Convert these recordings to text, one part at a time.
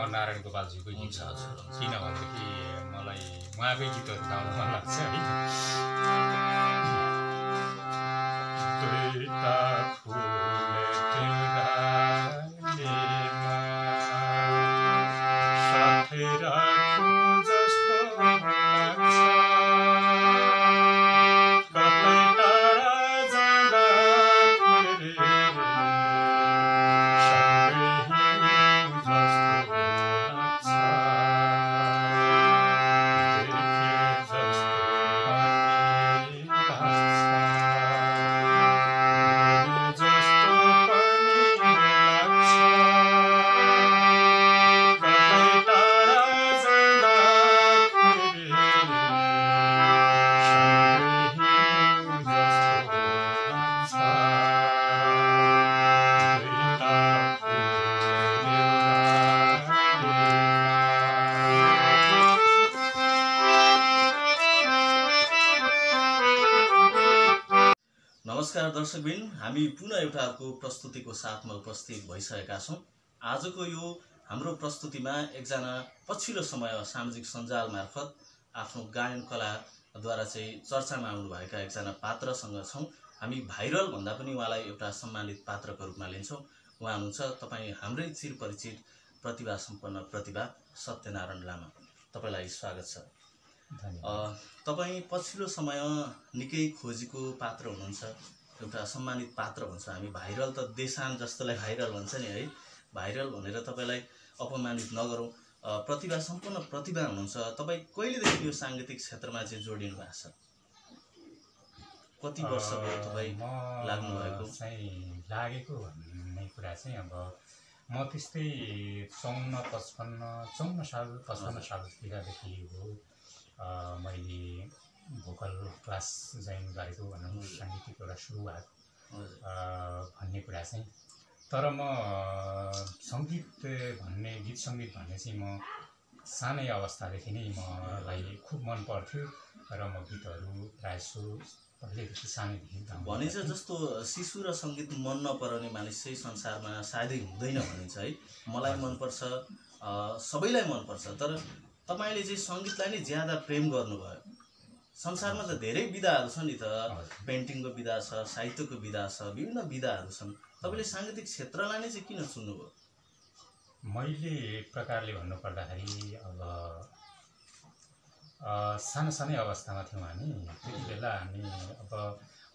नारायण गोपालजीको गीत छ किनभनेदेखि मलाई उहाँकै गीतहरू गाउन मन लाग्छ है। नमस्कार दर्शकबिन, हामी पुनः एउटा अर्को प्रस्तुतिको साथमा उपस्थित भइसकेका छौँ। आजको यो हाम्रो प्रस्तुतिमा एकजना पछिल्लो समय सामाजिक सञ्जाल मार्फत आफ्नो गायन कलाद्वारा चाहिँ चर्चामा आउनुभएका एकजना पात्रसँग छौँ। हामी भाइरल भन्दा पनि उहाँलाई एउटा सम्मानित पात्रको रूपमा लिन्छौँ। उहाँ हुनुहुन्छ तपाईँ हाम्रै चिरपरिचित प्रतिभा सम्पन्न प्रतिभा सत्यनारायण लामा। तपाईँलाई स्वागत छ। तपाईँ पछिल्लो समय निकै खोजीको पात्र हुनुहुन्छ, एउटा सम्मानित पात्र भन्छ हामी। भाइरल त देशान जस्तोलाई भाइरल भन्छ नि है। भाइरल भनेर तपाईँलाई अपमानित नगरौँ। प्रतिभा सम्पन्न प्रतिभा हुनुहुन्छ। तपाईँ कहिलेदेखि यो साङ्गीतिक क्षेत्रमा चाहिँ जोडिनु भएको छ? कति वर्ष भयो तपाईँ लाग्नु भएको? लागेको भन्ने कुरा चाहिँ अब म त्यस्तै 54 सालतिरदेखि हो मैले भोकल क्लास जोइन गरेको भनौँ, साङ्गीतिक एउटा सुरुवात भन्ने कुरा चाहिँ। तर म सङ्गीत भन्ने, गीत सङ्गीत भन्ने चाहिँ म सानै अवस्थादेखि नै मलाई खुब मन पर्थ्यो र म गीतहरू प्रायः पहिलेदेखि सानैदेखि गाउँछु। भनिन्छ जस्तो शिशु र सङ्गीत मन नपराउने मानिस चाहिँ संसारमा सायदै हुँदैन भनिन्छ है। मलाई मनपर्छ, सबैलाई मनपर्छ, तर तपाईँले चाहिँ सङ्गीतलाई नै ज्यादा प्रेम गर्नुभयो। संसारमा त धेरै विधाहरू छ नि त, पेन्टिङको विधा छ, साहित्यको विधा छ, विभिन्न विधाहरू छन्। तपाईँले साङ्गीतिक क्षेत्रलाई नै चाहिँ किन चुन्नुभयो? मैले एक प्रकारले भन्नुपर्दाखेरि अब सानै अवस्थामा थियौँ हामी। त्यति बेला हामी अब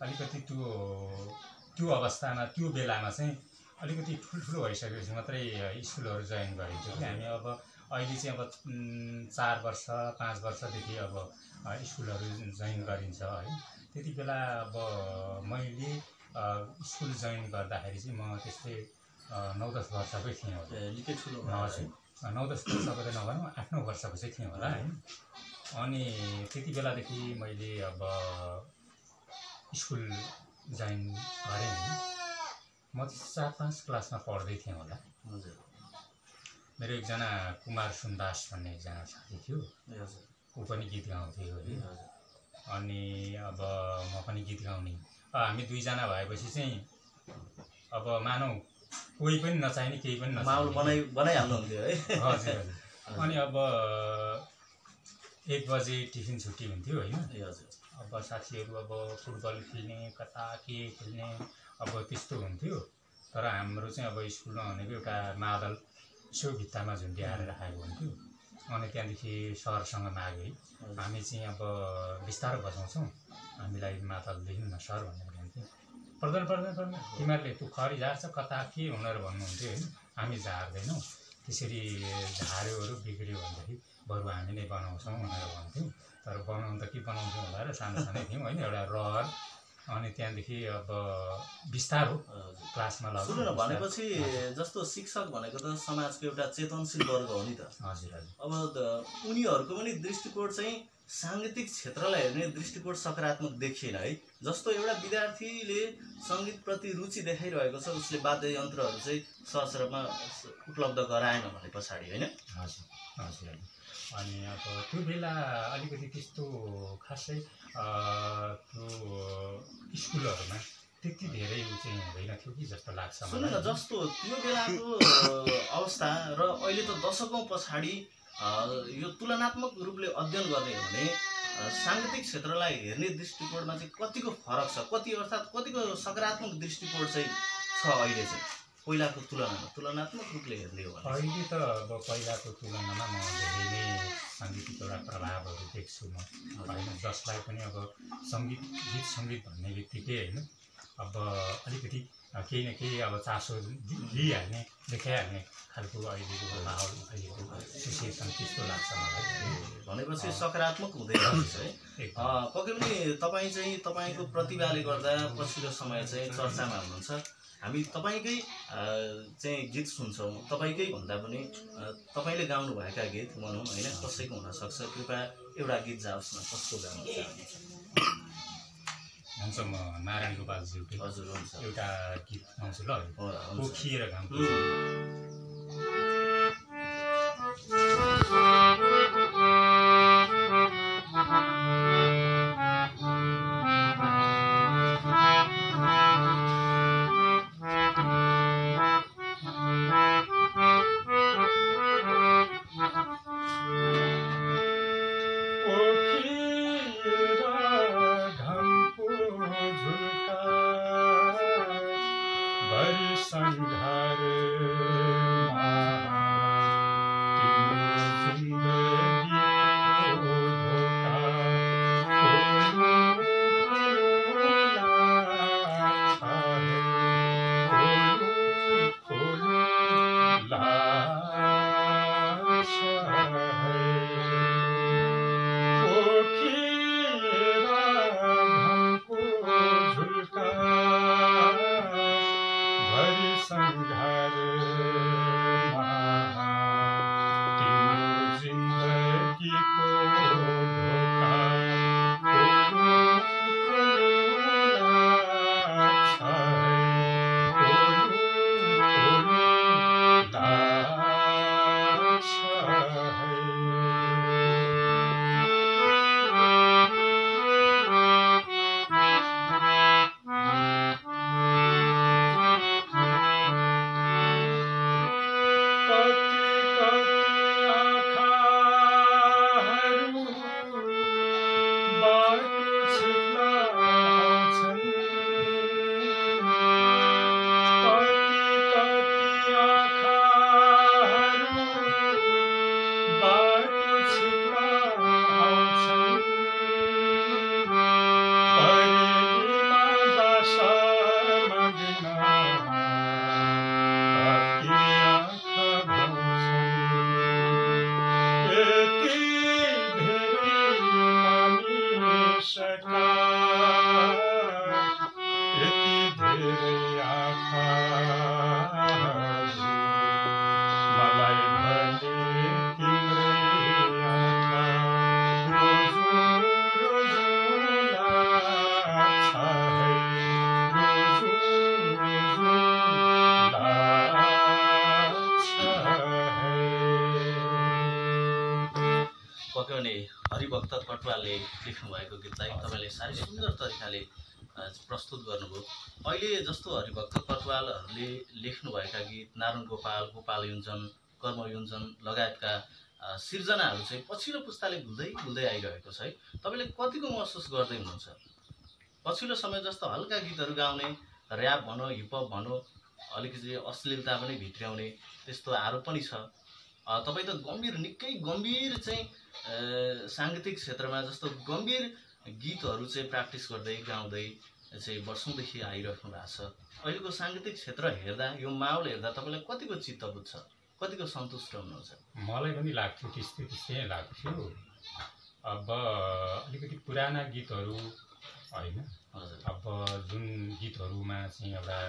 अलिकति त्यो अवस्थामा, त्यो बेलामा चाहिँ अलिकति ठुल्ठुलो भइसकेपछि मात्रै स्कुलहरू जोइन गरिन्थ्यो कि हामी। अब अहिले चाहिँ अब 4 वर्ष 5 वर्षदेखि अब स्कुलहरू जोइन गरिन्छ है। त्यति बेला अब मैले स्कुल जोइन गर्दाखेरि चाहिँ म त्यस्तै 9-10 वर्षकै थिएँ होला। निकै ठुलो? हजुर, 9-10 वर्षको त नभनौँ, 8-9 वर्षको चाहिँ थिएँ होला है। अनि त्यति बेलादेखि मैले अब स्कुल जोइन गरेँ। म 4-5 क्लासमा पढ्दै थिएँ होला। हजुर। मेरो एकजना कुमार सुन्दास भन्ने एकजना साथी थियो, ऊ पनि गीत गाउँथ्यो है। अनि अब म पनि गीत गाउने। हामी दुईजना भएपछि चाहिँ अब मानौ कोही पनि नचाहिने, केही पनि माहौल बनाइहाल्नुहुन्थ्यो है। हजुर। अनि अब 1 बजे टिफिन छुट्टी हुन्थ्यो होइन। हजुर। अब साथीहरू अब फुटबल खेल्ने, कता के खेल्ने, अब त्यस्तो हुन्थ्यो। तर हाम्रो चाहिँ अब स्कुलमा भनेको एउटा मादल सो भित्तामा झुन्ड्याएर राखेको हुन्थ्यो। अनि त्यहाँदेखि सरसँग मागे, हामी चाहिँ अब बिस्तारो बजाउँछौँ, हामीलाई मादल दिनु न सर भनेर भन्थ्यो। पर्दैन तिमीहरूले तँ खरी झार्छ, कता के भनेर भन्नुहुन्थ्यो होइन। हामी झार्दैनौँ, त्यसरी झार्योहरू बिग्रियो भनेदेखि बरु हामी नै बनाउँछौँ भनेर भन्थ्यौँ। तर बनाउनु त के बनाउँथ्यौँ होला र, सानै थियौँ होइन, एउटा रहर। अनि त्यहाँदेखि अब बिस्तारो क्लासमा लाग्यो। सुन्नु न, भनेपछि जस्तो शिक्षक भनेको त समाजको एउटा चेतनशील वर्ग हो नि त। हजुर। अब उनीहरूको पनि दृष्टिकोण चाहिँ साङ्गीतिक क्षेत्रलाई हेर्ने दृष्टिकोण सकारात्मक देखिएन है। जस्तो एउटा विद्यार्थीले सङ्गीतप्रति रुचि देखाइरहेको छ, उसले वाद्ययन्त्रहरू चाहिँ सहज रूपमा उपलब्ध गराएन भने पछाडि होइन। हजुर। अनि अब त्यो बेला अलिकति त्यस्तो खासै त्यो स्कुलहरूमा त्यति धेरै चाहिँ हुँदैन थियो कि जस्तो लाग्छ सुन्नु न, जस्तो त्यो बेलाको अवस्था र अहिले त दशकौँ पछाडि यो तुलनात्मक रूपले अध्ययन गर्ने हो भने साङ्गीतिक क्षेत्रलाई हेर्ने दृष्टिकोणमा चाहिँ कतिको फरक छ, अर्थात् कतिको सकारात्मक दृष्टिकोण चाहिँ छ अहिले चाहिँ पहिलाको तुलनात्मक रूपले हेर्ने हो भने? अहिले त अब पहिलाको तुलनामा म धेरै नै साङ्गीतिक एउटा प्रभावहरू देख्छु म होइन, जसलाई पनि अब गीत सङ्गीत भन्ने बित्तिकै होइन अब अलिकति केही न केही अब चासो लिइहाल्ने देखाइहाल्ने खालको अहिलेको माहौल, अहिलेको सिचुएसन त्यस्तो लाग्छ मलाई। भनेपछि सकारात्मक हुँदै जान्छ है। पक्कै पनि तपाईँ चाहिँ तपाईँको प्रतिभाले गर्दा पछिल्लो समय चाहिँ चर्चामा हुनुहुन्छ। हामी तपाईँकै चाहिँ गीत सुन्छौँ, तपाईँकै भन्दा पनि तपाईँले गाउनुभएका गीत भनौँ होइन, कसैको हुनसक्छ, कृपया एउटा गीत जाओस् न, कसको गाउनु चाहनुहुन्छ? हुन्छ, म नारायण गोपालज्यूको हजुर हुन्छ एउटा गीत गाउँछु ल, हुन्छ। पोखिएर गाउँछु। हरिभक्त कटुवालले लेख्नुभएको गीतलाई तपाईँले साह्रै सुन्दर तरिकाले प्रस्तुत गर्नुभयो। अहिले जस्तो हरिभक्त कटुवालहरूले लेख्नुभएका गीत नारायण गोपाल, गोपाल युञ्जन, कर्म युञ्जन लगायतका सिर्जनाहरू चाहिँ पछिल्लो पुस्ताले भुल्दै आइरहेको छ है। तपाईँले कतिको महसुस गर्दै हुनुहुन्छ? पछिल्लो समय जस्तो हल्का गीतहरू गाउने, ऱ्याप भनौँ, हिपहप भनौँ, अलिकति अश्लीलता पनि भित्र्याउने त्यस्तो आरोप पनि छ। तपाईँ त निकै गम्भीर चाहिँ साङ्गीतिक क्षेत्रमा जस्तो गम्भीर गीतहरू चाहिँ प्र्याक्टिस गर्दै गाउँदै चाहिँ वर्षौँदेखि आइराख्नु भएको छ। अहिलेको साङ्गीतिक क्षेत्र हेर्दा, यो माहौल हेर्दा तपाईँलाई कतिको चित्त बुझ्छ, कतिको सन्तुष्ट हुनुहुन्छ? मलाई पनि लाग्थ्यो त्यस्तै लाग्थ्यो। अब अलिकति पुराना गीतहरू होइन, अब जुन गीतहरूमा चाहिँ एउटा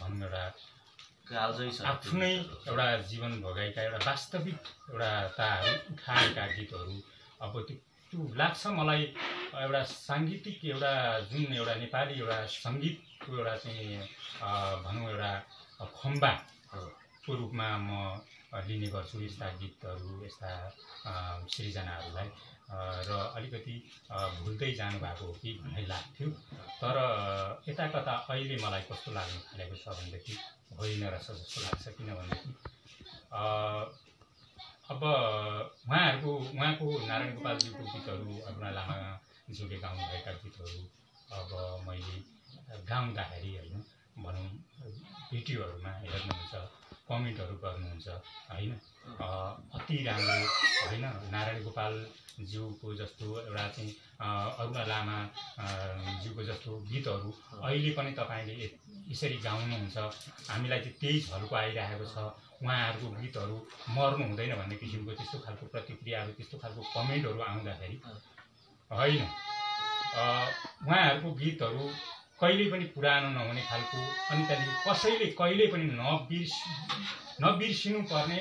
भनौँ एउटा आफ्नै एउटा जीवन भोगाइका एउटा वास्तविक एउटा ताहरू उठाएका गीतहरू, अब त्यो लाग्छ मलाई एउटा साङ्गीतिक एउटा जुन एउटा नेपाली एउटा सङ्गीतको एउटा चाहिँ भनौँ एउटा खम्बाको रूपमा म लिने गर्छु यस्ता गीतहरू यस्ता सृजनाहरूलाई र अलिकति भुल्दै जानुभएको हो कि भन्ने लाग्थ्यो। तर यता कता अहिले मलाई कस्तो लाग्न थालेको छ भनेदेखि होइन रहेछ जस्तो लाग्छ। किनभनेदेखि अब उहाँको नारायण गोपालज्यूको गीतहरू अरुणा लामाज्यूले गाउनुभएका गीतहरू अब मैले गाउँदाखेरि होइन भनौँ भिडियोहरूमा हेर्नुहुन्छ, कमेन्टहरू गर्नुहुन्छ होइन, अति राम्रो होइन। नारायण गोपालज्यूको जस्तो एउटा चाहिँ अरुणा लामाज्यूको जस्तो गीतहरू अहिले पनि तपाईँले यसरी गाउनुहुन्छ, हामीलाई चाहिँ त्यही झल्को आइरहेको छ। उहाँहरूको गीतहरू मर्नु हुँदैन भन्ने किसिमको त्यस्तो खालको प्रतिक्रियाहरू, त्यस्तो खालको कमेन्टहरू आउँदाखेरि होइन, उहाँहरूको गीतहरू कहिले पनि पुरानो नहुने खालको, अनि त्यहाँदेखि कसैले कहिले पनि नबिर्सिनु पर्ने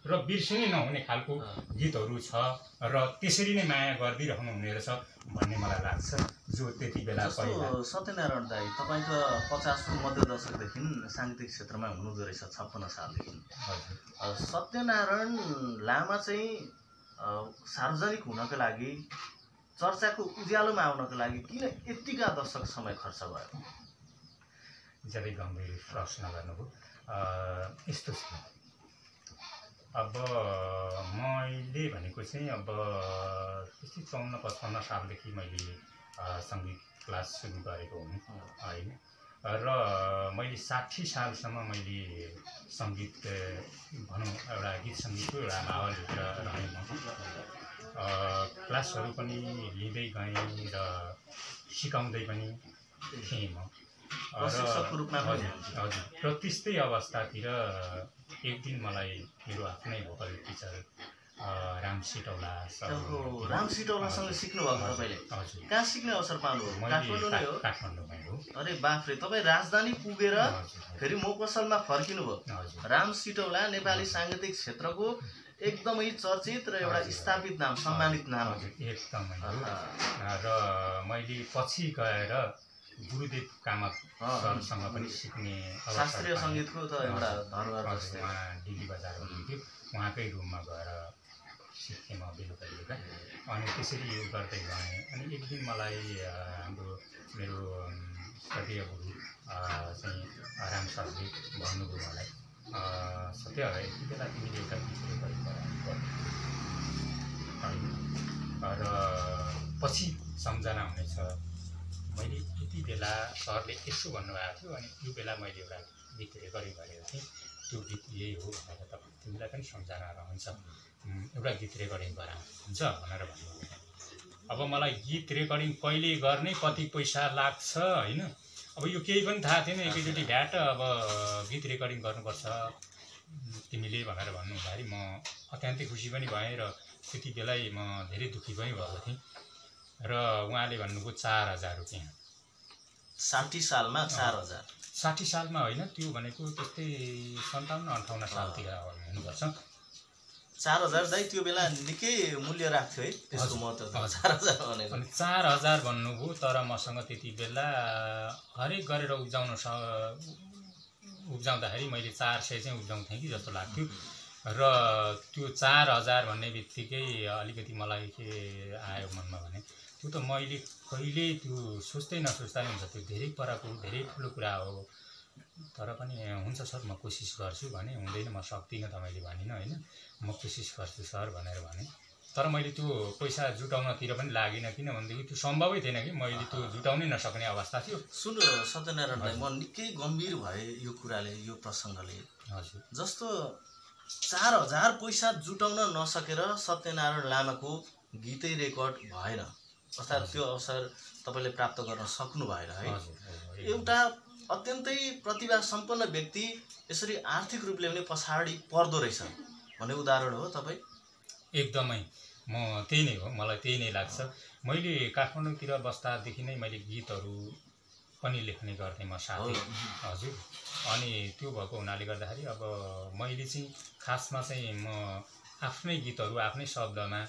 र बिर्सिनै नहुने खालको गीतहरू छ र त्यसरी नै माया गरिदिइरहनु हुने रहेछ भन्ने मलाई लाग्छ। जो त्यति बेला पहिला सत्यनारायण दाई तपाईँ त 50को मध्य दशकदेखि साङ्गीतिक क्षेत्रमा हुनुहुँदो रहेछ, 56 सालदेखि। सत्यनारायण लामा चाहिँ सार्वजनिक हुनको लागि, चर्चाको उज्यालोमा आउनको लागि किन यतिका दशक समय खर्च भयो? ज्यादै गम्भीर प्रश्न गर्नुभयो। यस्तो छ, अब मैले भनेको चाहिँ अब त्यस्तै 54-55 सालदेखि मैले सङ्गीत क्लास सुरु गरेको हुँ होइन, र मैले 60 सालसम्म मैले सङ्गीत भनौँ एउटा गीत सङ्गीतको एउटा माहौलभित्र रहेँ म। क्लासहरू पनि लिँदै गएँ र सिकाउँदै पनि थिएँ म। हजुर र त्यस्तै अवस्थातिर एक दिन मलाई मेरो आफ्नै भोकल टिचर राम सिटौला सिटौलासँग सिक्नुभएको तपाईँले? हजुर। कहाँ सिक्ने अवसर पाउनुभयो? काठमाडौँ नै हो? काठमाडौँमै हो। अरे बाफ्रे, तपाईँ राजधानी पुगेर फेरि मोकसलमा फर्किनुभयो। राम सिटौला नेपाली साङ्गीतिक क्षेत्रको एकदमै चर्चित र एउटा स्थापित नाम, सम्मानित नाम। एकदमै हो। र मैले पछि गएर गुरुदेव कामत सरसँग पनि सिक्ने शास्त्रीय सङ्गीतको त एउटा धरोहर जस्तै। उहाँ दिल्ली बजार हुनुहुन्थ्यो, उहाँकै रुममा गएर सिकेँ म बेलुका बेलुका। अनि त्यसरी यो गर्दै गएँ। अनि एक दिन मलाई मेरो श्रद्धेय गुरु चाहिँ राम सरले भन्नुभयो मलाई, सत्य यति बेला तिमीले एउटा गीत रेकर्डिङ गराउनु होइन, र पछि सम्झना हुनेछ। मैले यति बेला सरले यसो भन्नुभएको थियो, अनि त्यो बेला मैले एउटा गीत रेकर्डिङ गरेको थिएँ, त्यो गीत यही हो भनेर तिमीलाई पनि सम्झना रहन्छ, एउटा गीत रेकर्डिङ गराउँ हुन्छ भनेर भन्नुभयो। अब मलाई गीत रेकर्डिङ कहिले गर्ने, कति पैसा लाग्छ होइन, अब यो केही पनि थाहा थिएन। एकैचोटि भ्याट अब गीत रेकर्डिङ गर्नुपर्छ तिमीले भनेर भन्नुहुँदाखेरि म अत्यन्तै खुसी पनि भएँ र त्यति बेलै म धेरै दुःखी पनि भएको थिएँ। र उहाँले भन्नुभयो 4000 रुपियाँ। 60 सालमा 4000? 60 सालमा होइन, त्यो भनेको त्यस्तै 57-58 सालतिर हुनुपर्छ। 4000 दाइ त्यो बेला निकै मूल्य राख्थ्यो है त्यसको महत्त्व। 4000 भनेको अनि 4000 भन्नुभयो। तर मसँग त्यति बेला हरेक गरेर उब्जाउँदाखेरि मैले 400 चाहिँ उब्जाउँथेँ कि जस्तो लाग्थ्यो। र त्यो 4000 भन्ने बित्तिकै अलिकति मलाई के आयो मनमा भने, त्यो त मैले कहिले त्यो सोच्दै नसोच्दा हुन्छ, त्यो धेरै परको धेरै ठुलो कुरा हो। तर पनि हुन्छ सर, म कोसिस गर्छु भने। हुँदैन, म सक्दिनँ तपाईँले भनिनँ होइन, म कोसिस गर्छु सर भनेर भने। तर मैले त्यो पैसा जुटाउनतिर पनि लागिनँ, किनभनेदेखि त्यो सम्भवै थिएन कि मैले त्यो जुटाउनै नसक्ने अवस्था थियो। सुन्नु सत्यनारायण दाइ, म निकै गम्भीर भए यो कुराले, यो प्रसङ्गले। हजुर। जस्तो 4000 पैसा जुटाउन नसकेर सत्यनारायण लामाको गीतै रेकर्ड भएन, अर्थात् त्यो अवसर तपाईँले प्राप्त गर्न सक्नु भएन है। एउटा अत्यन्तै प्रतिभा सम्पन्न व्यक्ति यसरी आर्थिक रूपले पनि पछाडि पर्दो रहेछ भन्ने उदाहरण हो तपाईँ? एकदमै, म त्यही नै हो, मलाई त्यही नै लाग्छ। मैले काठमाडौँतिर बस्दादेखि नै मैले गीतहरू पनि लेख्ने गर्थेँ म साथै। हजुर। अनि त्यो भएको हुनाले गर्दाखेरि अब मैले चाहिँ खासमा चाहिँ म आफ्नै गीतहरू आफ्नै शब्दमा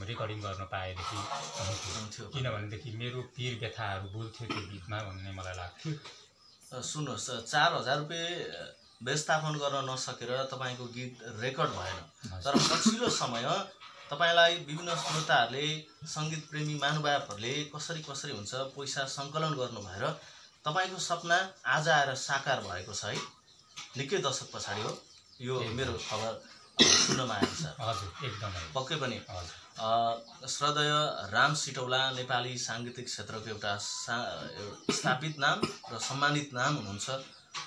रेकर्डिङ गर्न पाएदेखि हुन्थ्यो, किनभनेदेखि मेरो पीर व्यथाहरू बोल्थ्यो त्यो गीतमा भन्ने मलाई लाग्थ्यो। सुन्नुहोस्, 4000 रुपियाँ व्यवस्थापन गर्न नसकेर तपाईँको गीत रेकर्ड भएन। तर पछिल्लो समय तपाईँलाई विभिन्न श्रोताहरूले, सङ्गीत प्रेमी महानुभावहरूले कसरी हुन्छ पैसा सङ्कलन गर्नु भएर तपाईँको सपना आज आएर साकार भएको छ है। निकै दशक पछाडि हो यो मेरो खबर सुन्नमा आएको छ। हजुर, एकदमै पक्कै पनि। श्रद्धेय राम सिटौला नेपाली साङ्गीतिक क्षेत्रको एउटा स्थापित नाम र सम्मानित नाम हुनुहुन्छ।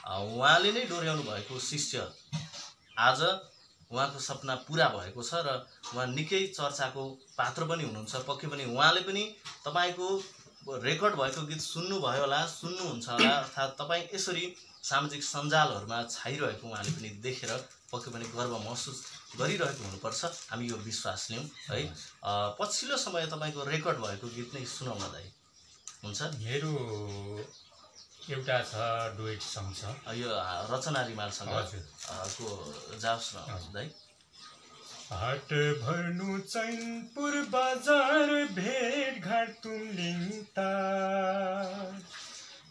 उहाँले नै डोर्याउनु भएको शिष्य आज उहाँको सपना पुरा भएको छ र उहाँ निकै चर्चाको पात्र पनि हुनुहुन्छ। पक्कै पनि उहाँले पनि तपाईँको रेकर्ड भएको गीत सुन्नुभयो होला, सुन्नुहुन्छ होला, अर्थात् तपाईँ यसरी सामाजिक सञ्जालहरूमा छाइरहेको उहाँले पनि देखेर पक्कै पनि गर्व महसुस गरिरहेको हुनुपर्छ, हामी यो विश्वास लियौँ है। पछिल्लो समय तपाईँको रेकर्ड भएको गीत नै सुनाउन दाइ हुन्छ। मेरो एउटा छ डुएट सङ छ, यो रचना रिमालसँग को जाओस् न दाइ। हाट भर्नु चैनपुर बजार भेटघाट तुमलिङता,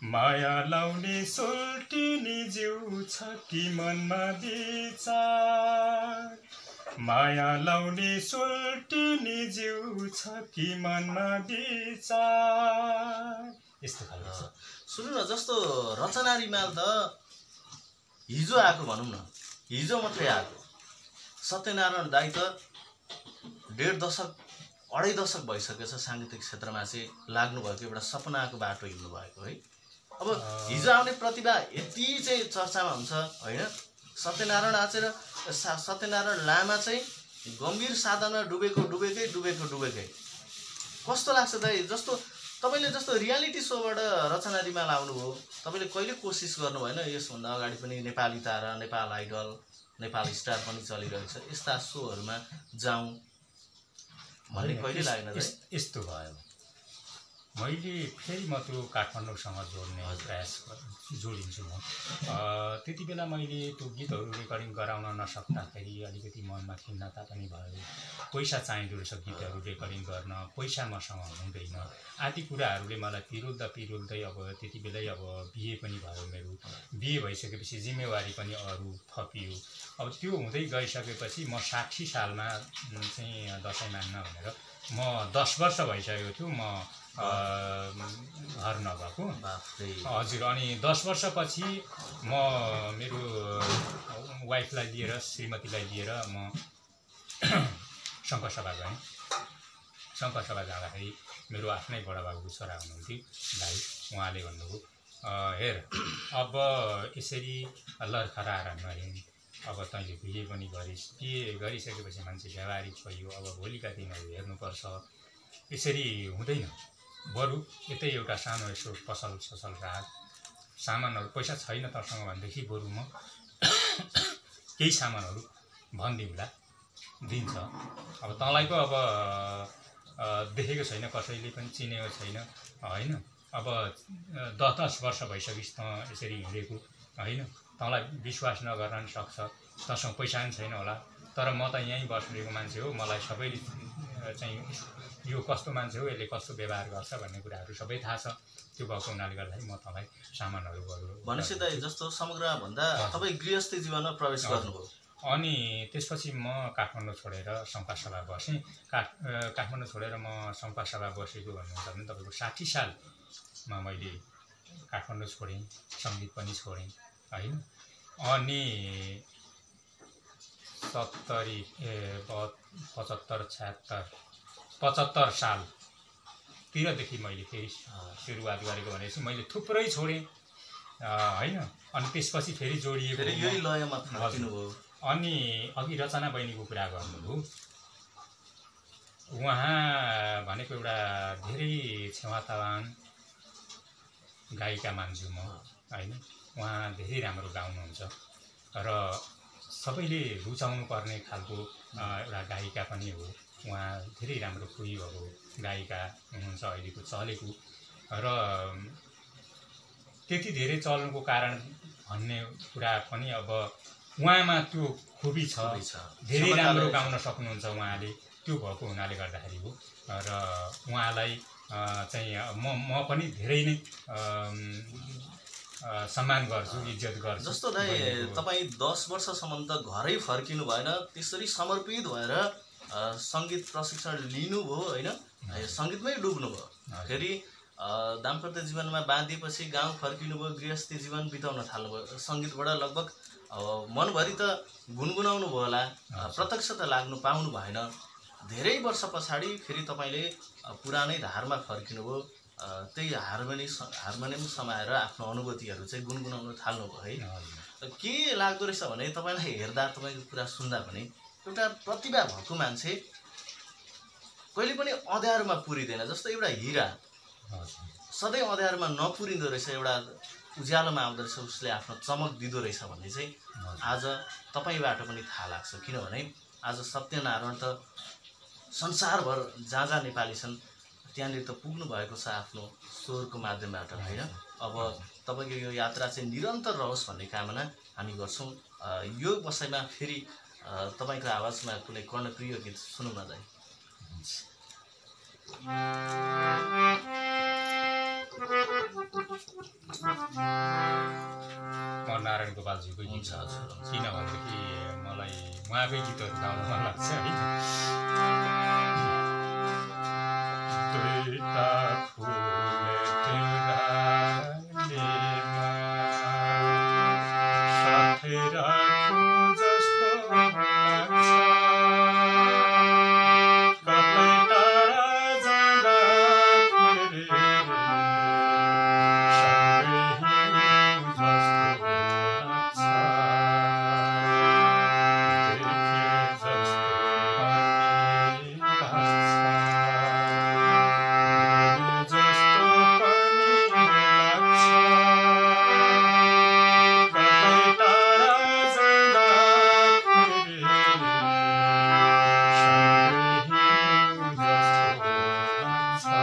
माया लाउने सोल्टिनी जिउ छ कि मनमा विचार, माया लाउने सोल्टिनी जिउ छ कि मनमा विचार। यस्तो खालको छ। सुन्नु न, जस्तो रचना रिमाल त हिजो आएको भनौँ न, हिजो मात्रै आएको। सत्यनारायण दाइ त 1.5 दशक 2.5 दशक भइसकेछ साङ्गीतिक क्षेत्रमा चाहिँ लाग्नुभएको, एउटा सपनाको बाटो हिँड्नु भएको है। अब हिजो आउने प्रतिभा यति चाहिँ चर्चामा हुन्छ होइन। सत्यनारायण लामा चाहिँ गम्भीर साधना डुबेकै कस्तो लाग्छ दाइ? जस्तो तपाईँले जस्तो रियालिटी सोबाट रचना रिमाल आउनुभयो, तपाईँले कहिले कोसिस गर्नु भएन यसभन्दा अगाडि पनि नेपाली तारा, नेपाल आइडल, नेपाल स्टार पनि चलिरहेको छ, यस्ता सोहरूमा जाउँ भन्ने कहिले लागेन? यस्तो भयो, मैले फेरि म त्यो काठमाडौँसँग जोड्ने प्रयास जोडिन्छु म। त्यति बेला मैले त्यो गीतहरू रेकर्डिङ गराउन नसक्दाखेरि अलिकति मनमा खिन्नता पनि भयो। पैसा चाहिँदो रहेछ गीतहरू रेकर्डिङ गर्न, पैसा मसँग हुँदैन। आदि कुराहरूले मलाई पिरोल्दै अब त्यति बेलै अब बिहे पनि भयो मेरो। बिहे भइसकेपछि जिम्मेवारी पनि अरू थपियो। अब त्यो हुँदै गइसकेपछि म 60 सालमा चाहिँ दसैँ मान्न भनेर म 10 वर्ष भइसकेको थियो म घर नगएको। हजुर, अनि 10 वर्षपछि म मेरो वाइफलाई लिएर, श्रीमतीलाई लिएर म शङ्करसभा गएँ। शङ्करसभा जाँदाखेरि मेरो आफ्नै बडाबाबुको छोरा हुनुहुन्थ्यो भाइ, उहाँले भन्नुभयो हेर अब यसरी लर्खराएर नहिँड, अब तैँले बिहे पनि गरिस्, बिहे गरिसकेपछि मान्छे व्यवहारिक भयो, अब भोलिका दिनहरू हेर्नुपर्छ, यसरी हुँदैन। बरु यतै एउटा सानो यसो पसल राख, सामानहरू पैसा छैन तसँग भनेदेखि बरु म केही सामानहरू भनिदिउँला, दिन्छ। अब तँलाई पो अब देखेको छैन, कसैले पनि चिनेको छैन होइन। अब 10 वर्ष भइसकिस् त यसरी हिँडेको होइन, तँलाई विश्वास नगर्न पनि सक्छ, तँसँग पैसा पनि छैन होला, तर म त यहीँ बसेको मान्छे हो, मलाई सबैले चाहिँ यो कस्तो मान्छे हो, यसले कस्तो व्यवहार गर्छ भन्ने कुराहरू सबै थाहा छ। त्यो भएको हुनाले गर्दाखेरि म तपाईँ सामानहरू गरौँ भनेपछि त जस्तो समग्रभन्दा तपाईँ गृहस्थी जीवनमा प्रवेश गर्नुभयो। अनि त्यसपछि म काठमाडौँ छोडेर शङ्करसभा बसेँ। काठमाडौँ छोडेर म शङ्करसभा बसेको भन्नुहुन्छ भने तपाईँको 60 सालमा मैले काठमाडौँ छोडेँ, सङ्गीत पनि छोडेँ होइन। अनि 75 सालतिरदेखि मैले फेरि सुरुवात गरेको भनेपछि मैले थुप्रै छोडेँ होइन। अनि त्यसपछि फेरि जोडिएको यही लयमा फर्किनुभयो। अनि अघि रचना बहिनीको कुरा गर्नुभयो, उहाँ भनेको एउटा धेरै क्षमतावान गायिका मान्छु म होइन। उहाँ धेरै राम्रो गाउनुहुन्छ र सबैले रुचाउनु पर्ने खालको एउटा गायिका पनि हो। उहाँ धेरै राम्रो कोही भएको गायिका हुनुहुन्छ अहिलेको चलेको, र त्यति धेरै चल्नुको कारण भन्ने कुरा पनि अब उहाँमा त्यो खुबी छ, धेरै राम्रो गाउन सक्नुहुन्छ उहाँले, त्यो भएको हुनाले गर्दाखेरि हो। र उहाँलाई चाहिँ म पनि धेरै नै सम्मान गर्छु, इज्जत गर्छु। जस्तो दाइ तपाईँ 10 वर्षसम्म त घरै फर्किनु भएन, त्यसरी समर्पित भएर सङ्गीत प्रशिक्षण लिनुभयो होइन, सङ्गीतमै डुब्नुभयो। फेरि दाम्पत्य जीवनमा बाँधिएपछि गाउँ फर्किनुभयो, गृहस्थी जीवन बिताउन थाल्नुभयो। सङ्गीतबाट लगभग मनभरि त गुनगुनाउनु भयो होला, प्रत्यक्ष त लाग्नु पाउनु भएन। धेरै वर्ष पछाडि फेरि तपाईँले पुरानै धारमा फर्किनुभयो, त्यही हार्मोनियम समाएर आफ्नो अनुभूतिहरू चाहिँ गुनगुनाउन थाल्नुभयो है। के लाग्दो रहेछ भने तपाईँलाई हेर्दा, तपाईँको कुरा सुन्दा पनि एउटा प्रतिभा भएको मान्छे कहिले पनि अँध्यारोमा पुरिँदैन। जस्तो एउटा हिरा सधैँ अँध्यारोमा नपुरिँदो रहेछ, एउटा उज्यालोमा आउँदो रहेछ, उसले आफ्नो चमक दिँदो रहेछ भन्ने चाहिँ आज तपाईँबाट पनि थाहा लाग्छ। किनभने आज सत्यनारायण त संसारभर जहाँ जहाँ नेपाली छन् त्यहाँनिर त पुग्नु भएको छ आफ्नो स्वरको माध्यमबाट होइन। अब तपाईँको यो यात्रा चाहिँ निरन्तर रहोस् भन्ने कामना हामी गर्छौँ। यो विषयमा फेरि तपाईँको आवाजमा कुनै कर्णप्रिय गीत सुनौँ न दाइ। म नारायण गोपालजीको गीत छ, किनभनेदेखि मलाई उहाँकै गीतहरू गाउन मन लाग्छ है। दुईटा फुल साथै राखौँ जस्तो लाग्छ, कतै टाढा जाँदाखेरि सँगै हिँड्नु जस्तो लाग्छ, देखे जस्तो पनि लाग्छ, जस्तो पनि लाग्छ,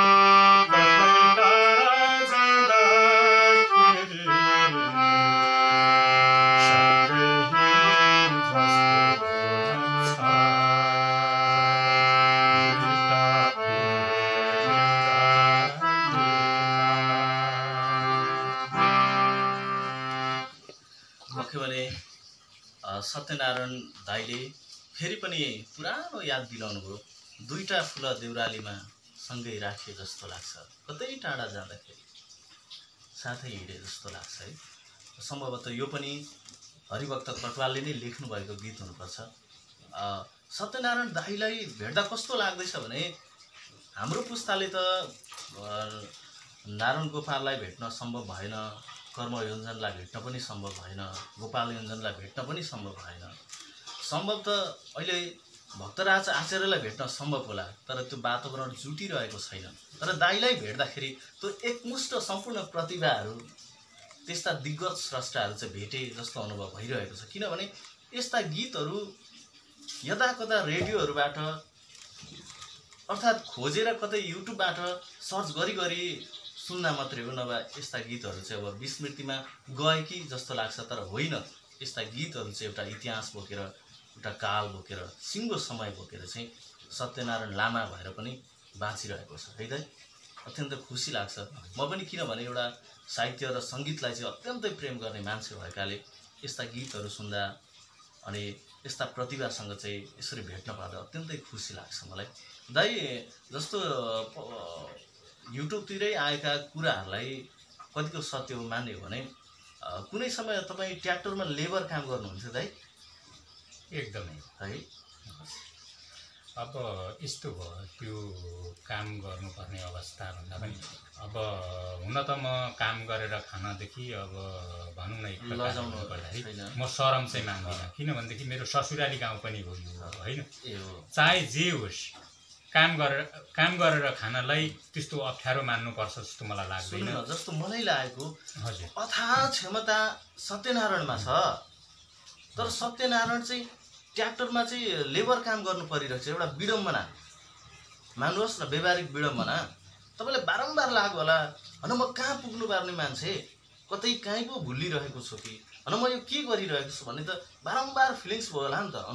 कतै टाढा जाँदाखेरि सँगै हिँड्नु जस्तो लाग्छ, दुईटा सत्यनारायण दाइले फेरि पनि पुरानो याद दिलाउनु भयो। दुईटा फुल देउरालीमा सँगै राखे जस्तो लाग्छ, कतै टाढा जाँदाखेरि साथै हिँडे जस्तो लाग्छ है। सम्भवतः यो पनि हरिभक्त कटुवालले नै लेख्नु भएको गीत हुनुपर्छ। सत्यनारायण दाइलाई भेट्दा कस्तो लाग्दैछ भने हाम्रो पुस्ताले त नारायण गोपाललाई भेट्न सम्भव भएन, कर्म योञ्जनलाई भेट्न पनि सम्भव भएन, गोपाल योञ्जनलाई भेट्न पनि सम्भव भएन। सम्भव त अहिले भक्तराज आचार्यलाई भेट्न सम्भव होला, तर त्यो वातावरण जुटिरहेको छैन। तर दाइलाई भेट्दाखेरि त्यो एकमुष्ट सम्पूर्ण प्रतिभाहरू, त्यस्ता दिग्गज स्रष्टाहरू चाहिँ भेटे जस्तो अनुभव भइरहेको छ। किनभने यस्ता गीतहरू यदाकदा रेडियोहरूबाट अर्थात् खोजेर कतै युट्युबबाट सर्च गरी सुन्न मात्रै हो, नभए यस्ता गीतहरू चाहिँ अब विस्मृतिमा गए कि जस्तो लाग्छ। तर होइन, यस्ता गीतहरू चाहिँ एउटा इतिहास बोकेर, एउटा काल बोकेर, सिङ्गो समय बोकेर चाहिँ सत्यनारायण लामा भएर पनि बाँचिरहेको छ है दाइ। अत्यन्तै खुसी लाग्छ। म पनि किनभने एउटा साहित्य र सङ्गीतलाई चाहिँ अत्यन्तै प्रेम गर्ने मान्छे भएकाले यस्ता गीतहरू सुन्दा अनि यस्ता प्रतिभासँग चाहिँ यसरी भेट्न पाउँदा अत्यन्तै खुसी लाग्छ मलाई। दाइ जस्तो युट्युबतिरै आएका कुराहरूलाई कतिको सत्य हो मान्ने हो भने कुनै समय तपाईँ ट्र्याक्टरमा लेबर काम गर्नुहुन्थ्यो दाइ? एकदमै है। अब यस्तो भयो त्यो काम गर्नुपर्ने अवस्था भन्दा पनि अब हुन त म काम गरेर खानदेखि अब भनौँ न एक प्रकारले पर्दाखेरि म शरम चाहिँ मान्दिनँ, किनभनेदेखि मेरो ससुराली गाउँ पनि हो यो होइन। चाहे जे होस् काम गरेर खानलाई त्यस्तो अप्ठ्यारो मान्नुपर्छ जस्तो मलाई लाग्दैन। जस्तो मलाई लागेको हजुर अथाह क्षमता सत्यनारायणमा छ, तर सत्यनारायण चाहिँ ट्र्याक्टरमा चाहिँ लेबर काम गर्नु परिरहेको छ। एउटा विडम्बना मान्नुहोस् न, व्यवहारिक विडम्बना। तपाईँलाई बारम्बार लाग्यो होला होइन म कहाँ पुग्नु पर्ने मान्छे, कतै कहीँ पो भुलिरहेको छु कि होइन म यो के गरिरहेको छु भन्ने त बारम्बार फिलिङ्स भयो होला नि त।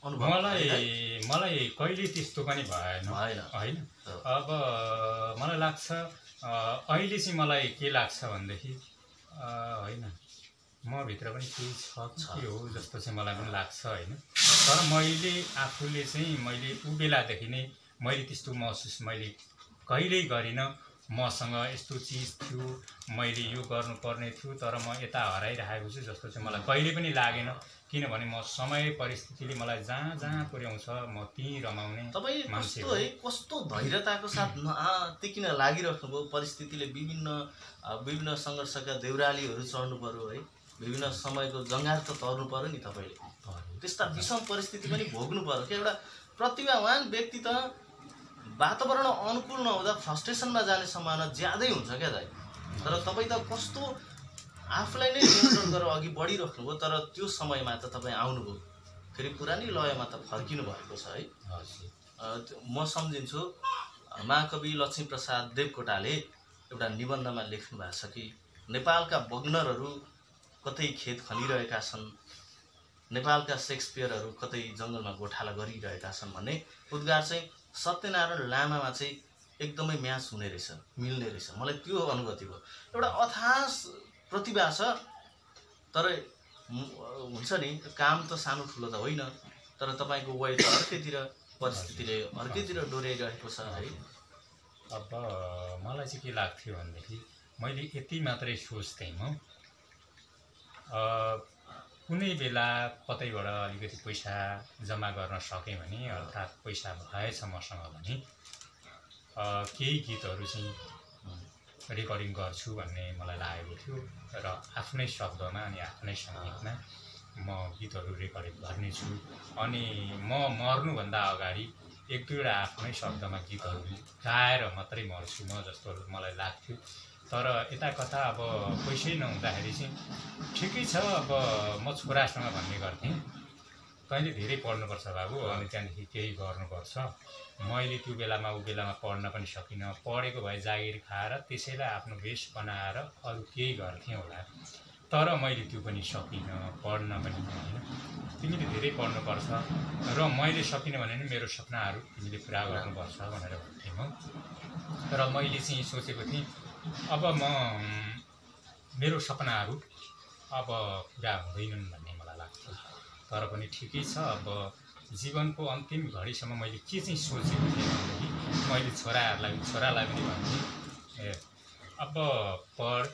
मलाई कहिले त्यस्तो पनि भएन होइन। अब मलाई लाग्छ अहिले चाहिँ मलाई के लाग्छ भनेदेखि होइन म भित्र पनि केही छ के हो जस्तो चाहिँ मलाई पनि लाग्छ होइन। तर मैले आफूले चाहिँ मैले ऊ बेलादेखि नै मैले त्यस्तो महसुस मैले कहिल्यै गरिनँ। मसँग यस्तो चिज थियो, मैले यो गर्नुपर्ने थियो तर म यता हराइरहेको छु जस्तो चाहिँ मलाई कहिले पनि लागेन। किनभने म समय परिस्थितिले मलाई जहाँ जहाँ पुर्याउँछ म त्यहीँ रमाउने मान्छे हो। कस्तो धैर्यताको साथ टिकिन लागिराख्नु भयो। परिस्थितिले विभिन्न सङ्घर्षका देउरालीहरू चढ्नु पर्यो है, विभिन्न समयको जङ्गार त तर्नु पर्यो नि तपाईँले। त्यस्ता विषम परिस्थिति पनि भोग्नु पर्यो कि। एउटा प्रतिभावान व्यक्ति त वातावरण अनुकूल नहुँदा फ्रस्ट्रेसनमा जाने सम्भावना ज्यादै हुन्छ क्या दाइ। तर तपाईँ त कस्तो आफूलाई नै नियन्त्रण गरेर अघि बढिराख्नुभयो। तर त्यो समयमा त तपाईँ आउनुभयो, फेरि पुरानै लयमा त फर्किनु भएको छ है। म सम्झिन्छु महाकवि लक्ष्मीप्रसाद देवकोटाले एउटा निबन्धमा लेख्नु भएको छ कि नेपालका बग्नरहरू कतै खेत खनिरहेका छन्, नेपालका सेक्सपियरहरू कतै जङ्गलमा गोठाला गरिरहेका छन् भन्ने उद्गार चाहिँ सत्यनारायण लामामा चाहिँ एकदमै म्याच हुने रहेछ, मिल्ने रहेछ। मलाई त्यो अनुभूति भयो। एउटा अथाह प्रतिभा छ, तर हुन्छ नि काम त सानो ठुलो त होइन, तर तपाईँको वय त अर्कैतिर, परिस्थितिले अर्कैतिर डोर्याइरहेको छ है। अब मलाई चाहिँ के लाग्थ्यो भनेदेखि मैले यति मात्रै सोच्थेँ म कुनै बेला कतैबाट अलिकति पैसा जम्मा गर्न सकेँ भने अर्थात् पैसा भएछ मसँग भने केही गीतहरू चाहिँ रेकर्डिङ गर्छु भन्ने मलाई लागेको थियो र आफ्नै शब्दमा अनि आफ्नै सङ्गीतमा म गीतहरू रेकर्डिङ गर्नेछु। अनि म मर्नुभन्दा अगाडि एक दुईवटा आफ्नै शब्दमा गीतहरू गाएर मात्रै मर्छु म जस्तो मलाई लाग्थ्यो। तर यता कता अब पैसै नहुँदाखेरि चाहिँ ठिकै छ, अब म छोरासँग भन्ने गर्थेँ तैँले धेरै पढ्नुपर्छ बाबु, अनि त्यहाँदेखि केही गर्नुपर्छ। मैले त्यो बेलामा ऊ बेलामा पढ्न पनि सकिनँ, पढेको भए जागिर खाएर त्यसैलाई आफ्नो भेष बनाएर अरू केही गर्थेँ होला, तर मैले त्यो पनि सकिनँ, पढ्न पनि होइन। तिमीले धेरै पढ्नुपर्छ र मैले सकिनँ भने नि मेरो सपनाहरू तिमीले पुरा गर्नुपर्छ भनेर भन्थेँ म। तर मैले चाहिँ सोचेको थिएँ अब मेरो सपनाहरू अब पुरा हुँदैनन् भन्ने मलाई लाग्छ। तर पनि ठिकै छ, अब जीवनको अन्तिम घडीसम्म मैले के चाहिँ सोचेको थिएँ भनेदेखि मैले छोरालाई पनि भन्थेँ अब पढ,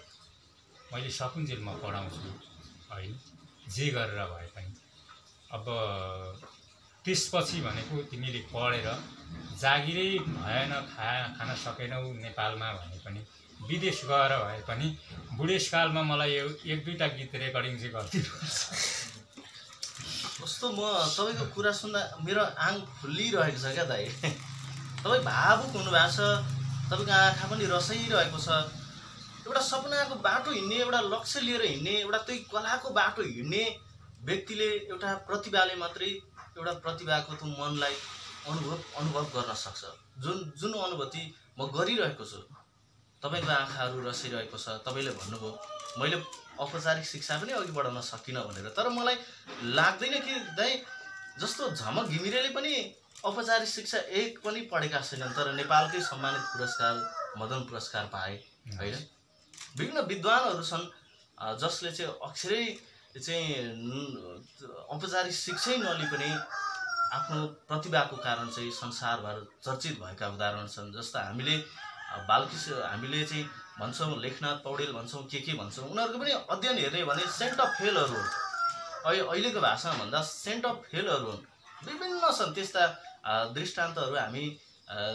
मैले सकुन्जेल म पढाउँछु होइन, जे गरेर भए पनि। अब त्यसपछि भनेको तिमीले पढेर जागिरै भएन, खान सकेनौ नेपालमा भने पनि विदेश गएर भए पनि बुढेसकालमा मलाई एक दुईवटा गीत रेकर्डिङ चाहिँ गरिदिनुपर्छ। कस्तो म तपाईँको कुरा सुन्दा मेरो आङ फुलिरहेको छ क्या दाइ। तपाईँ भावुक हुनुभएको छ, तपाईँको आँखा पनि रसाइरहेको छ। एउटा सपनाको बाटो हिँड्ने, एउटा लक्ष्य लिएर हिँड्ने, एउटा त्यही कलाको बाटो हिँड्ने व्यक्तिले एउटा प्रतिभाले मात्रै एउटा प्रतिभाको त्यो मनलाई अनुभव गर्न सक्छ। जुन अनुभूति म गरिरहेको छु, तपाईँको आँखाहरू रसिरहेको छ। तपाईँले भन्नुभयो मैले औपचारिक शिक्षा पनि अघि बढाउन सकिनँ भनेर, तर मलाई लाग्दैन कि दाइ जस्तो झमक घिमिरेले पनि औपचारिक शिक्षा एक पनि पढेका छैनन्, तर नेपालकै सम्मानित पुरस्कार मदन पुरस्कार पाए होइन। विभिन्न विद्वानहरू छन् जसले चाहिँ अक्षरै चाहिँ औपचारिक शिक्षै नलिई पनि आफ्नो प्रतिभाको कारण चाहिँ संसारभर चर्चित भएका उदाहरण छन्। जस्तो हामीले हामीले चाहिँ भन्छौँ लेखनाथ पौडेल भन्छौँ के भन्छौँ, उनीहरूको पनि अध्ययन हेर्ने भने सेन्ट अफ फेलहरू हुन्। अहिलेको भाषामा भन्दा सेन्ट अफ फेलहरू हुन्। विभिन्न छन् त्यस्ता दृष्टान्तहरू हामी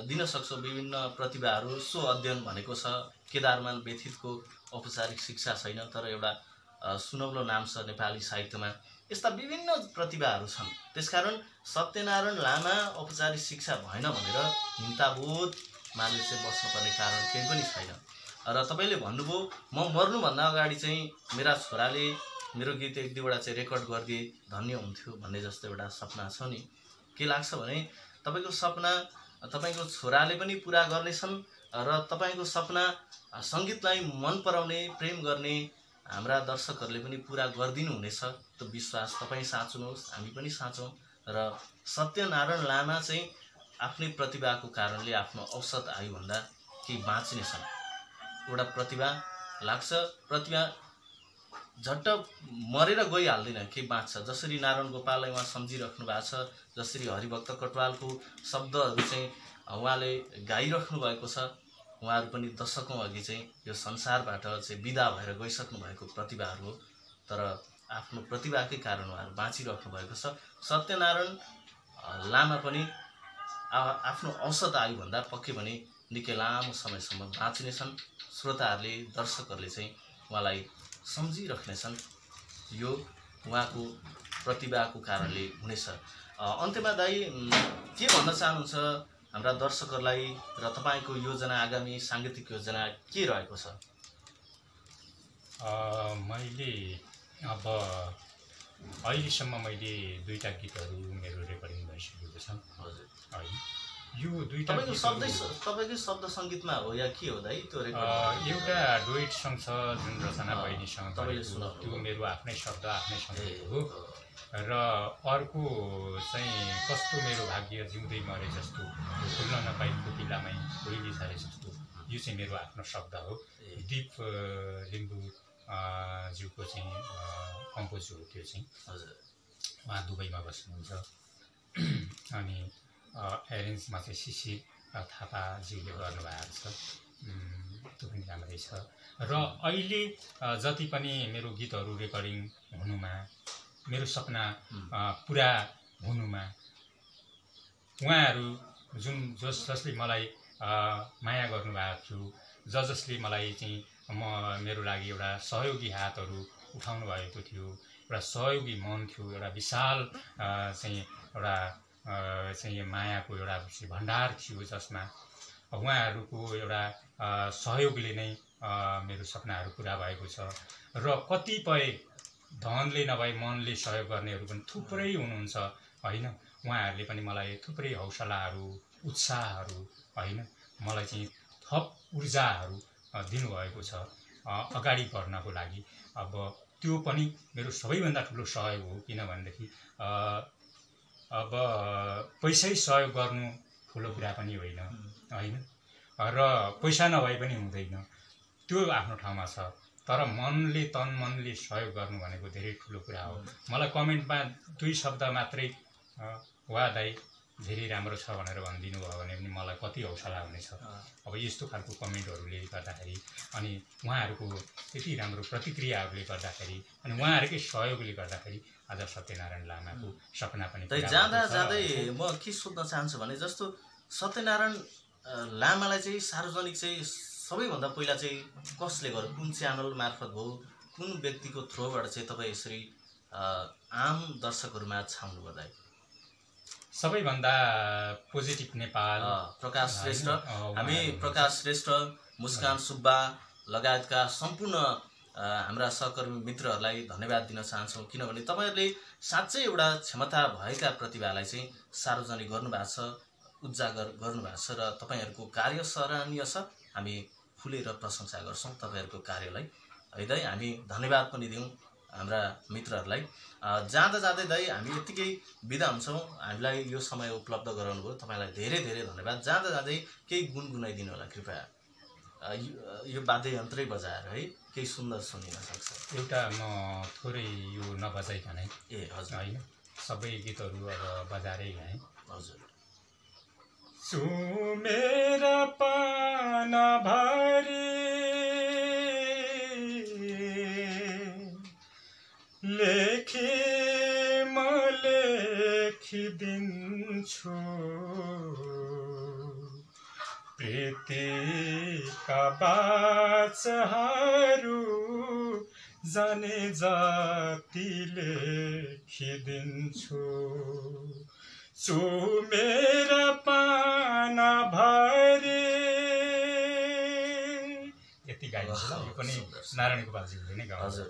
दिन सक्छौँ। विभिन्न प्रतिभाहरू सो अध्ययन भनेको छ। केदारमान व्यथितको औपचारिक शिक्षा छैन तर एउटा सुनौलो नाम छ नेपाली साहित्यमा। यस्ता विभिन्न प्रतिभाहरू छन्। त्यसकारण सत्यनारायण लामा औपचारिक शिक्षा भएन भनेर हिंताबोध मानेर चाहिँ बस्नुपर्ने कारण केही पनि छैन। र तपाईँले भन्नुभयो म मर्नुभन्दा अगाडि चाहिँ मेरा छोराले मेरो गीत एक दुईवटा चाहिँ रेकर्ड गरिदिए धन्य हुन्थ्यो भन्ने जस्तो एउटा सपना छ नि। के लाग्छ भने तपाईँको सपना तपाईँको छोराले पनि पुरा गर्नेछन् र तपाईँको सपना सङ्गीतलाई मन पराउने प्रेम गर्ने हाम्रा दर्शकहरूले पनि पुरा गरिदिनु हुनेछ। त्यो विश्वास तपाईँ साँच्नुहोस्, हामी पनि साँचौँ। र सत्यनारायण लामा चाहिँ आफ्नै प्रतिभाको कारणले आफ्नो औसत आयुभन्दा केही बाँच्नेछन्। एउटा प्रतिभा लाग्छ, प्रतिभा झट्ट मरेर गइहाल्दैन, केही बाँच्छ। जसरी नारायण गोपाललाई उहाँ सम्झिराख्नु भएको छ, जसरी हरिभक्त कटुवालको शब्दहरू चाहिँ उहाँले गाइराख्नु भएको छ। उहाँहरू पनि दशकौँ अघि चाहिँ यो संसारबाट चाहिँ विदा भएर गइसक्नु भएको प्रतिभाहरू हो, तर आफ्नो प्रतिभाकै कारण उहाँहरू बाँचिराख्नु भएको छ। सत्यनारायण लामा पनि आफ्नो औसत आयुभन्दा पक्कै पनि निकै लामो समयसम्म बाँच्नेछन्। श्रोताहरूले दर्शकहरूले चाहिँ उहाँलाई सम्झिराख्नेछन्। यो उहाँको प्रतिभाको कारणले हुनेछ। अन्त्यमा दाइ के भन्न चाहनुहुन्छ हाम्रा दर्शकहरूलाई र तपाईँको योजना, आगामी साङ्गीतिक योजना के रहेको छ? मैले अब अहिलेसम्म मैले 2टा गीतहरू मेरो रेकर्डिङ भइसकेको छ। हजुर है, यो 2टा तपाईँकै शब्द सङ्गीतमा हो या के हो दाइ त्यो रेकर्ड? एउटा डुएट सङ्ग छ जुन रचना बहिनीसँग गरेको, त्यो मेरो आफ्नै शब्द आफ्नै सङ्गीत हो। र अर्को चाहिँ कस्तो मेरो भाग्य जिउँदै मरे जस्तो, फुल्न नपाई कुटिलामै कोइली झरे जस्तो, यो चाहिँ मेरो आफ्नो शब्द हो। दीप लिम्बू ज्यूको चाहिँ कम्पोज हो त्यो चाहिँ। हजुर, उहाँ दुबईमा बस्नुहुन्छ। अनि एरेन्जमा चाहिँ शिशिर थापाज्यूले गर्नुभएको छ। त्यो पनि राम्रै छ। र अहिले जति पनि मेरो गीतहरू रेकर्डिङ हुनुमा, मेरो सपना पुरा हुनुमा उहाँहरू जसले मलाई माया गर्नुभएको थियो, जसले मलाई चाहिँ मेरो लागि एउटा सहयोगी हातहरू उठाउनु भएको थियो, एउटा सहयोगी मन थियो, एउटा विशाल चाहिँ एउटा चाहिँ मायाको एउटा भण्डार थियो जसमा उहाँहरूको एउटा सहयोगले नै मेरो सपनाहरू पुरा भएको छ। र कतिपय धनले नभए मनले सहयोग गर्नेहरू पनि थुप्रै हुनुहुन्छ होइन। उहाँहरूले पनि मलाई थुप्रै हौसलाहरू, उत्साहहरू होइन, मलाई चाहिँ थप ऊर्जाहरू दिनुभएको छ अगाडि बढ्नको लागि। अब त्यो पनि मेरो सबैभन्दा ठुलो सहयोग हो। किनभनेदेखि अब पैसै सहयोग गर्नु ठुलो कुरा पनि होइन होइन, र पैसा नभए पनि हुँदैन, त्यो आफ्नो ठाउँमा छ। तर मनले, तन मनले सहयोग गर्नु भनेको धेरै ठुलो कुरा हो। मलाई कमेन्टमा 2 शब्द मात्रै वाह दाइ धेरै राम्रो छ भनेर भनिदिनु भयो भने पनि मलाई कति हौसला हुनेछ। अब यस्तो खालको कमेन्टहरूले गर्दाखेरि, अनि उहाँहरूको त्यति राम्रो प्रतिक्रियाहरूले गर्दाखेरि, अनि उहाँहरूकै सहयोगले गर्दाखेरि आज सत्यनारायण लामाको सपना पनि जाँदा जाँदै म के सोध्न चाहन्छु भने, जस्तो सत्यनारायण लामालाई चाहिँ सार्वजनिक चाहिँ सबैभन्दा पहिला चाहिँ कसले गर्यो? कुन च्यानल मार्फत भयो? कुन व्यक्तिको थ्रोबाट चाहिँ तपाईँ यसरी आम दर्शकहरूमा छाउनु भयो? सबैभन्दा पोजिटिभ नेपाल प्रकाश श्रेष्ठ, हामी प्रकाश श्रेष्ठ, मुस्कान सुब्बा लगायतका सम्पूर्ण हाम्रा सहकर्मी मित्रहरूलाई धन्यवाद दिन चाहन्छौँ। किनभने तपाईँहरूले साँच्चै एउटा क्षमता भएका प्रतिभालाई चाहिँ सार्वजनिक गर्नुभएको छ, उजागर गर्नुभएको छ, र तपाईँहरूको कार्य सराहनीय छ। हामी फुलेर प्रशंसा गर्छौँ तपाईँहरूको कार्यलाई। है दाइ, हामी धन्यवाद पनि दिउँ हाम्रा मित्रहरूलाई। जाँदा जाँदै दाइ हामी यत्तिकै बिदा हुन्छौँ। हामीलाई यो समय उपलब्ध गराउनुभयो, तपाईँलाई धेरै धेरै धन्यवाद। जाँदा जाँदै केही गुनगुनाइदिनु होला कृपया। यो वाद्ययन्त्रै बजाएर है केही सुन्दर सुनिन सक्छ? एउटा म थोरै यो नबजाइकन है ए हजुर होइन सबै गीतहरू अब बजाएरै गाएँ। हजुर। सुमेर पाना भरी लेखी म लेखिदिन्छु प्रीतिका बाचहरू जाने जाति लेखिदिन्छु सुमेर पाना भरी। यति गाइन्छ ल यो पनि नारायण गोपालजीले नै गाउनु।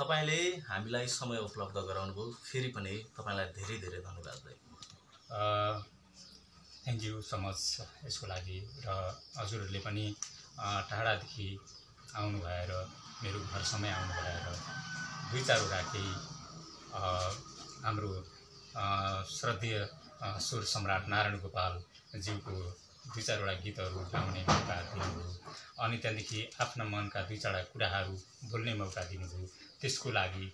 तपाईँले हामीलाई समय उपलब्ध गराउनुभयो, फेरि पनि तपाईँलाई धेरै धेरै धन्यवाद भाइ। थ्याङ्क यू सो मच यसको लागि। र हजुरहरूले पनि टाढादेखि आउनु भएर मेरो घरसम्मै आउनु भएर दुई चारवटा केही हाम्रो श्रद्धेय सुर सम्राट नारायण गोपालज्यूको दुई चारवटा गीतहरू गाउने मौका दिनुभयो, अनि त्यहाँदेखि आफ्ना मनका दुई चारवटा कुराहरू बोल्ने मौका दिनुभयो। त्यसको लागि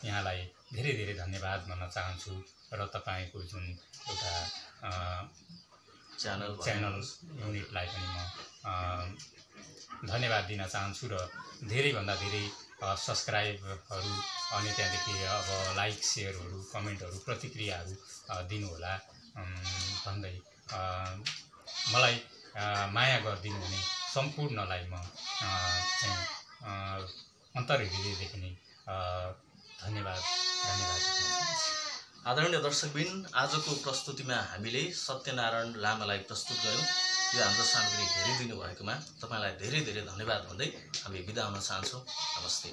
यहाँलाई धेरै धेरै धन्यवाद भन्न चाहन्छु। र तपाईँको जुन एउटा च्यानल युनिटलाई पनि म धन्यवाद दिन चाहन्छु। र धेरैभन्दा धेरै सब्सक्राइबहरू अनि त्यहाँदेखि अब लाइक सेयरहरू कमेन्टहरू प्रतिक्रियाहरू दिनुहोला भन्दै मलाई माया गरिदिनु हुने सम्पूर्णलाई म चाहिँ अन्तर्हृदयदेखि नै धन्यवाद। आदरणीय दर्शकबिन, आजको प्रस्तुतिमा हामीले सत्यनारायण लामालाई प्रस्तुत गऱ्यौँ। यो हाम्रो सामग्री हेरिदिनु भएकोमा तपाईँलाई धेरै धेरै धन्यवाद भन्दै हामी बिदा हुन चाहन्छौँ। नमस्ते।